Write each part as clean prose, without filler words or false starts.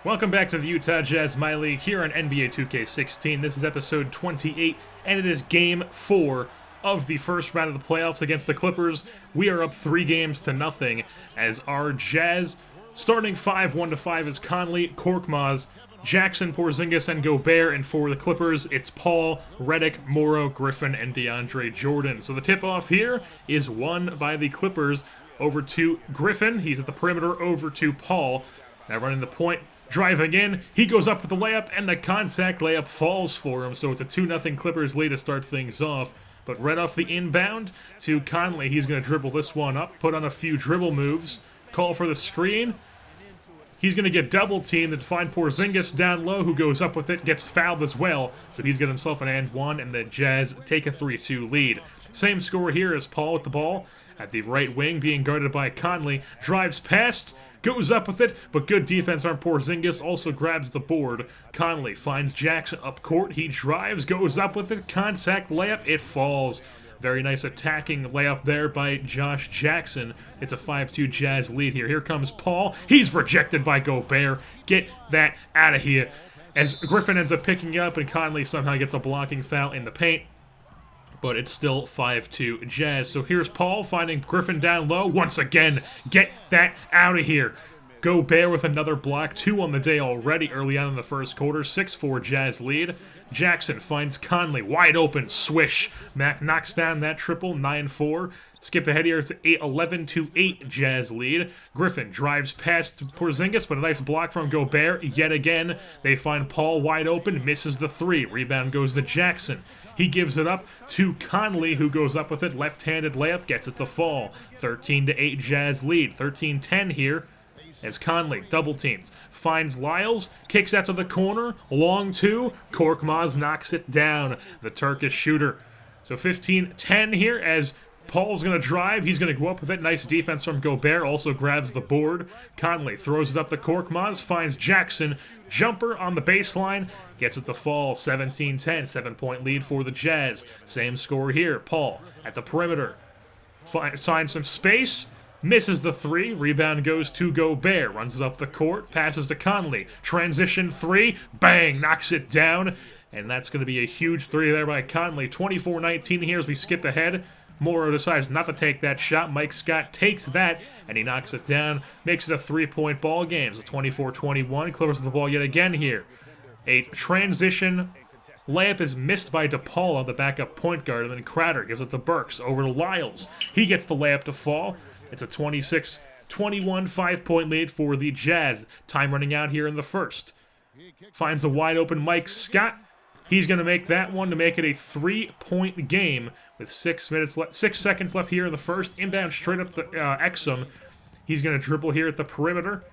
Welcome back to the Utah Jazz MyLeague here on NBA 2K16. This is episode 28, and it is Game 4 of the first round of the playoffs against the Clippers. We are up 3-0 as our Jazz, starting 5-1-5 is Conley, Korkmaz, Jackson, Porzingis, and Gobert, and for the Clippers, it's Paul, Redick, Morrow, Griffin, and DeAndre Jordan. So the tip-off here is won by the Clippers over to Griffin. He's at the perimeter over to Paul. Now running the point, driving in, he goes up with the layup, and the contact layup falls for him, so it's a 2-0 Clippers lead to start things off. But right off the inbound to Conley, he's going to dribble this one up, put on a few dribble moves, call for the screen. He's going to get double-teamed and find Porzingis down low, who goes up with it, gets fouled as well. So he's got himself an and one, and the Jazz take a 3-2 lead. Same score here as Paul with the ball at the right wing, being guarded by Conley. Drives past, goes up with it, but good defense on Porzingis, also grabs the board. Conley finds Jackson up court. He drives, goes up with it, contact layup, it falls. Very nice attacking layup there by Josh Jackson. It's a 5-2 Jazz lead here. Here comes Paul. He's rejected by Gobert. Get that out of here. As Griffin ends up picking up, and Conley somehow gets a blocking foul in the paint. But it's still 5-2 Jazz. So here's Paul finding Griffin down low. Once again, get that out of here. Gobert with another block, 2 on the day already early on in the first quarter. 6-4 Jazz lead. Jackson finds Conley wide open, swish. Mac knocks down that triple, 9-4. Skip ahead here, it's 11-8 Jazz lead. Griffin drives past Porzingis, but a nice block from Gobert yet again. They find Paul wide open, misses the 3. Rebound goes to Jackson. He gives it up to Conley, who goes up with it. Left-handed layup, gets it to fall. 13-8 Jazz lead. 13-10 here as Conley double-teams. Finds Lyles, kicks out to the corner. Long 2. Korkmaz knocks it down. The Turkish shooter. So 15-10 here as Paul's going to drive. He's going to go up with it. Nice defense from Gobert. Also grabs the board. Conley throws it up to Korkmaz. Finds Jackson. Jumper on the baseline. Gets it to fall. 17-10. 7-point lead for the Jazz. Same score here. Paul at the perimeter. Finds some space. Misses the 3. Rebound goes to Gobert. Runs it up the court. Passes to Conley. Transition 3. Bang. Knocks it down. And that's going to be a huge 3 there by Conley. 24-19 here as we skip ahead. Morrow decides not to take that shot. Mike Scott takes that, and he knocks it down. Makes it a 3-point ball game. So 24-21. Clippers with the ball yet again here. A transition layup is missed by DePaula, the backup point guard, and then Crowder gives it to Burks. Over to Lyles. He gets the layup to fall. It's a 26-21 5-point lead for the Jazz. Time running out here in the first. Finds a wide open Mike Scott. He's going to make that one to make it a 3-point game with 6 seconds left here in the first. Inbound straight up to Exum. He's going to dribble here at the perimeter.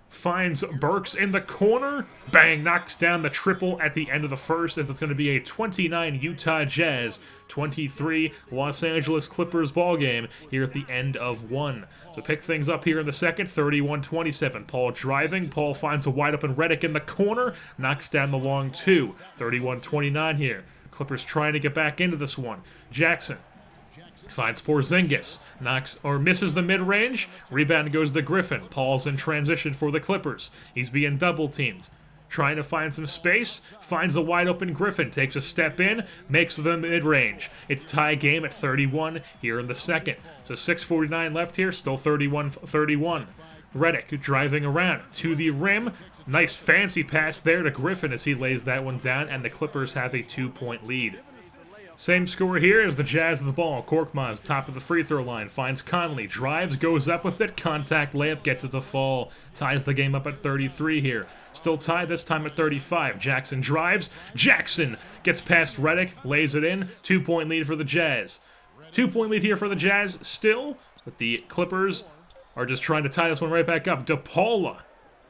Finds Burks in the corner. Bang, knocks down the triple at the end of the first as it's going to be a 29 Utah Jazz, 23 Los Angeles Clippers ball game here at the end of 1. So pick things up here in the second, 31-27. Paul driving. Paul finds a wide open Redick in the corner. Knocks down the long 2. 31-29 here. Clippers trying to get back into this one. Jackson finds Porzingis, misses the mid-range. Rebound goes to Griffin. Paul's in transition for the Clippers. He's being double-teamed. Trying to find some space. Finds a wide-open Griffin. Takes a step in. Makes the mid-range. It's tie game at 31 here in the second. So 6:49 left here. Still 31-31. Redick driving around to the rim. Nice fancy pass there to Griffin as he lays that one down. And the Clippers have a 2-point lead. Same score here as the Jazz of the ball. Korkmaz, top of the free throw line, finds Conley, drives, goes up with it, contact layup, gets it to fall. Ties the game up at 33 here. Still tied this time at 35. Jackson drives. Jackson gets past Redick, lays it in. 2-point lead for the Jazz. 2-point lead here for the Jazz still, but the Clippers are just trying to tie this one right back up. DePaula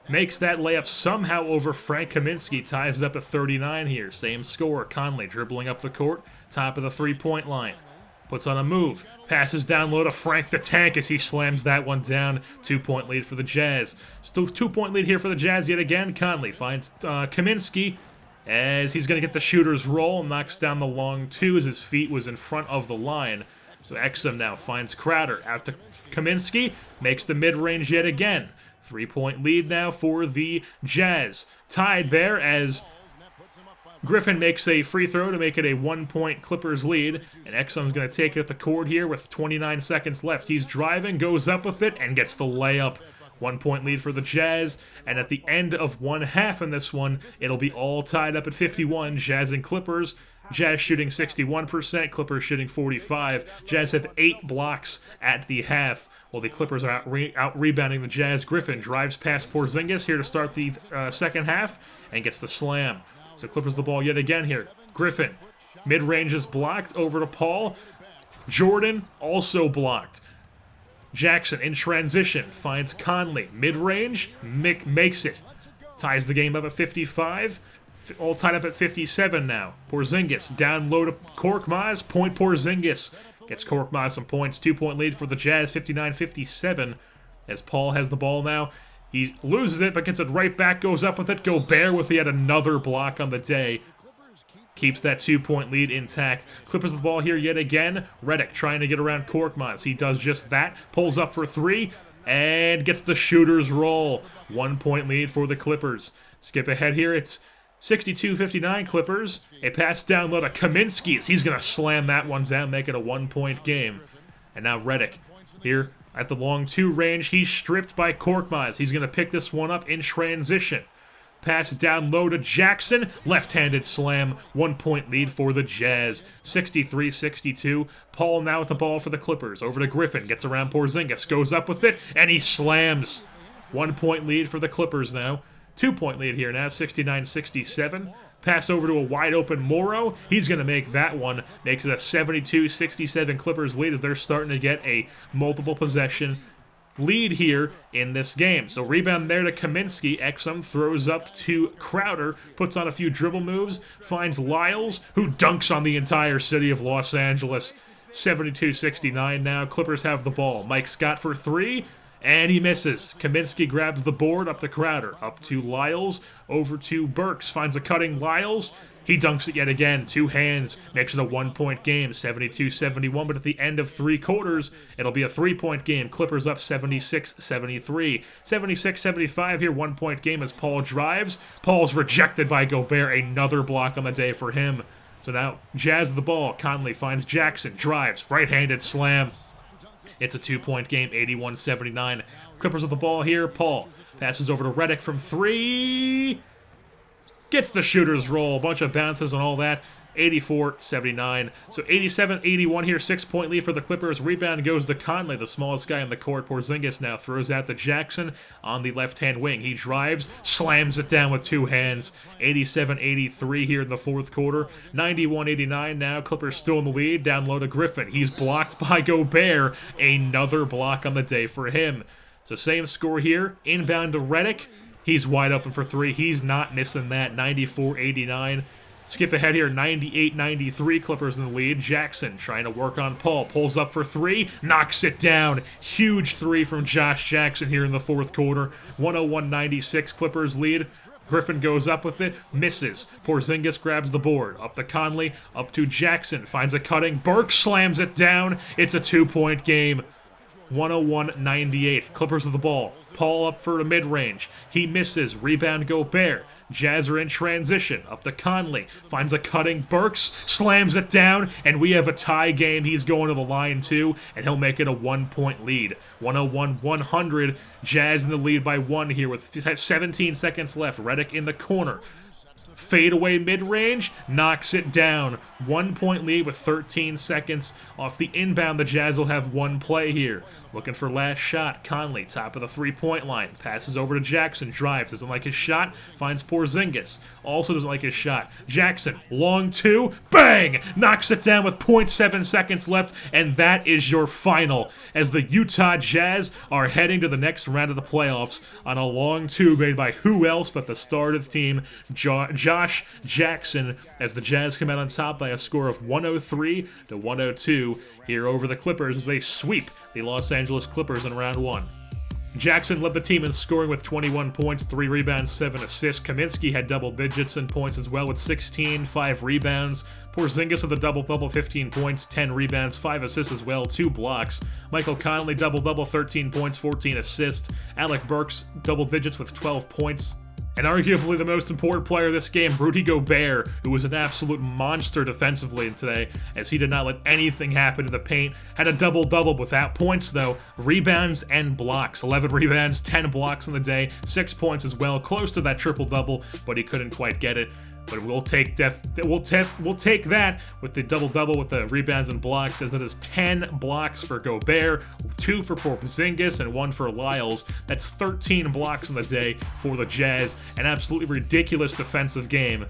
makes that layup somehow over Frank Kaminsky, ties it up at 39 here. Same score. Conley dribbling up the court, top of the 3-point line. Puts on a move, passes down low to Frank the Tank as he slams that one down. 2-point lead for the Jazz. Still 2-point lead here for the Jazz yet again. Conley finds Kaminsky as he's going to get the shooter's roll. Knocks down the long 2 as his feet was in front of the line. So Exum now finds Crowder out to Kaminsky. Makes the mid-range yet again. 3-point lead now for the Jazz. Tied there as Griffin makes a free throw to make it a 1-point Clippers lead, and Exum's going to take it at the court here with 29 seconds left. He's driving, goes up with it, and gets the layup. 1-point lead for the Jazz, and at the end of one half in this one, it'll be all tied up at 51, Jazz and Clippers. Jazz shooting 61%, Clippers shooting 45%. Jazz have 8 blocks at the half, while the Clippers are out rebounding the Jazz. Griffin drives past Porzingis here to start the second half, and gets the slam. So Clippers the ball yet again here. Griffin, mid-range is blocked, over to Paul. Jordan also blocked. Jackson in transition, finds Conley. Mid-range, makes it. Ties the game up at 55. All tied up at 57 now. Porzingis down low to Korkmaz. Point Porzingis. Gets Korkmaz some points. 2-point lead for the Jazz, 59-57. As Paul has the ball now. He loses it, but gets it right back, goes up with it. Gobert with yet another block on the day. Keeps that 2-point lead intact. Clippers the ball here yet again. Redick trying to get around Korkmaz. He does just that. Pulls up for 3 and gets the shooter's roll. 1-point lead for the Clippers. Skip ahead here. It's 62-59 Clippers. A pass down low to Kaminsky as he's going to slam that one down, make it a 1-point game. And now Redick here at the long 2 range. He's stripped by Korkmaz. He's going to pick this one up in transition. Pass down low to Jackson. Left-handed slam. 1-point lead for the Jazz. 63-62. Paul now with the ball for the Clippers. Over to Griffin. Gets around Porzingis. Goes up with it. And he slams. 1-point lead for the Clippers now. 2-point lead here now. 69-67. Pass over to a wide-open Morrow. He's going to make that one. Makes it a 72-67 Clippers lead as they're starting to get a multiple possession lead here in this game. So rebound there to Kaminsky. Exum throws up to Crowder, puts on a few dribble moves, finds Lyles, who dunks on the entire city of Los Angeles. 72-69 now. Clippers have the ball. Mike Scott for 3, and he misses. Kaminsky grabs the board, up to Crowder, up to Lyles, over to Burks, finds a cutting Lyles. He dunks it yet again, 2 hands, makes it a 1-point game, 72-71, but at the end of 3 quarters, it'll be a 3-point game. Clippers up 76-73. 76-75 here, 1-point game as Paul drives. Paul's rejected by Gobert, another block on the day for him. So now, Jazz the ball, Conley finds Jackson, drives, right-handed slam. It's a 2-point game, 81-79. Clippers with the ball here, Paul passes over to Redick from 3... Gets the shooter's roll, a bunch of bounces and all that. 84-79. So 87-81 here, 6-point lead for the Clippers. Rebound goes to Conley, the smallest guy on the court. Porzingis now throws out to Jackson on the left-hand wing. He drives, slams it down with 2 hands. 87-83 here in the fourth quarter. 91-89 now. Clippers still in the lead. Down low to Griffin. He's blocked by Gobert. Another block on the day for him. So same score here. Inbound to Redick. He's wide open for 3. He's not missing that. 94-89. Skip ahead here. 98-93. Clippers in the lead. Jackson trying to work on Paul. Pulls up for 3. Knocks it down. Huge 3 from Josh Jackson here in the fourth quarter. 101-96. Clippers lead. Griffin goes up with it. Misses. Porzingis grabs the board. Up to Conley. Up to Jackson. Finds a cutting. Burke slams it down. It's a 2-point game. 101-98. Clippers with the ball. Paul up for the mid-range. He misses. Rebound Gobert. Jazz are in transition. Up to Conley. Finds a cutting. Burks slams it down, and we have a tie game. He's going to the line too, and he'll make it a 1-point lead. 101-100. Jazz in the lead by 1 here with 17 seconds left. Redick in the corner. Fadeaway mid-range, knocks it down. 1-point lead with 13 seconds. Off the inbound, the Jazz will have 1 play here. Looking for last shot. Conley, top of the 3-point line. Passes over to Jackson, drives, doesn't like his shot. Finds Porzingis, also doesn't like his shot. Jackson, long 2, bang! Knocks it down with 0.7 seconds left, and that is your final. As the Utah Jazz are heading to the next round of the playoffs on a long 2 made by who else but the star of the team, Josh Jackson, as the Jazz come out on top by a score of 103-102 here over the Clippers as they sweep the Los Angeles Clippers in round 1. Jackson led the team in scoring with 21 points, 3 rebounds, 7 assists. Kaminsky had double digits in points as well with 16, 5 rebounds. Porzingis with a double-double, 15 points, 10 rebounds, 5 assists as well, 2 blocks. Michael Conley double-double, 13 points, 14 assists. Alec Burks double digits with 12 points. And arguably the most important player of this game, Rudy Gobert, who was an absolute monster defensively today, as he did not let anything happen in the paint. Had a double-double without points, though. Rebounds and blocks. 11 rebounds, 10 blocks in the day, 6 points as well. Close to that triple-double, but he couldn't quite get it. But we'll take that with the double-double with the rebounds and blocks, as it is 10 blocks for Gobert, 2 for Porzingis, and 1 for Lyles. That's 13 blocks in the day for the Jazz. An absolutely ridiculous defensive game.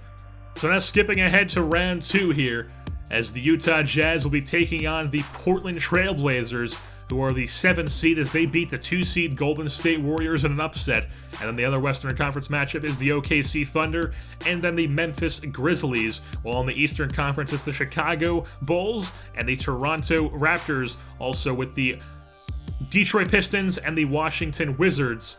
So now skipping ahead to round 2 here, as the Utah Jazz will be taking on the Portland Trail Blazers, who are the 7th seed as they beat the 2 seed Golden State Warriors in an upset. And then the other Western Conference matchup is the OKC Thunder and then the Memphis Grizzlies. While in the Eastern Conference it's the Chicago Bulls and the Toronto Raptors, also with the Detroit Pistons and the Washington Wizards.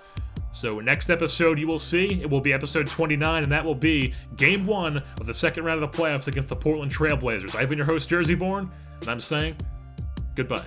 So next episode you will see, it will be episode 29, and that will be Game 1 of the second round of the playoffs against the Portland Trail Blazers. I've been your host, Jersey Born, and I'm saying goodbye.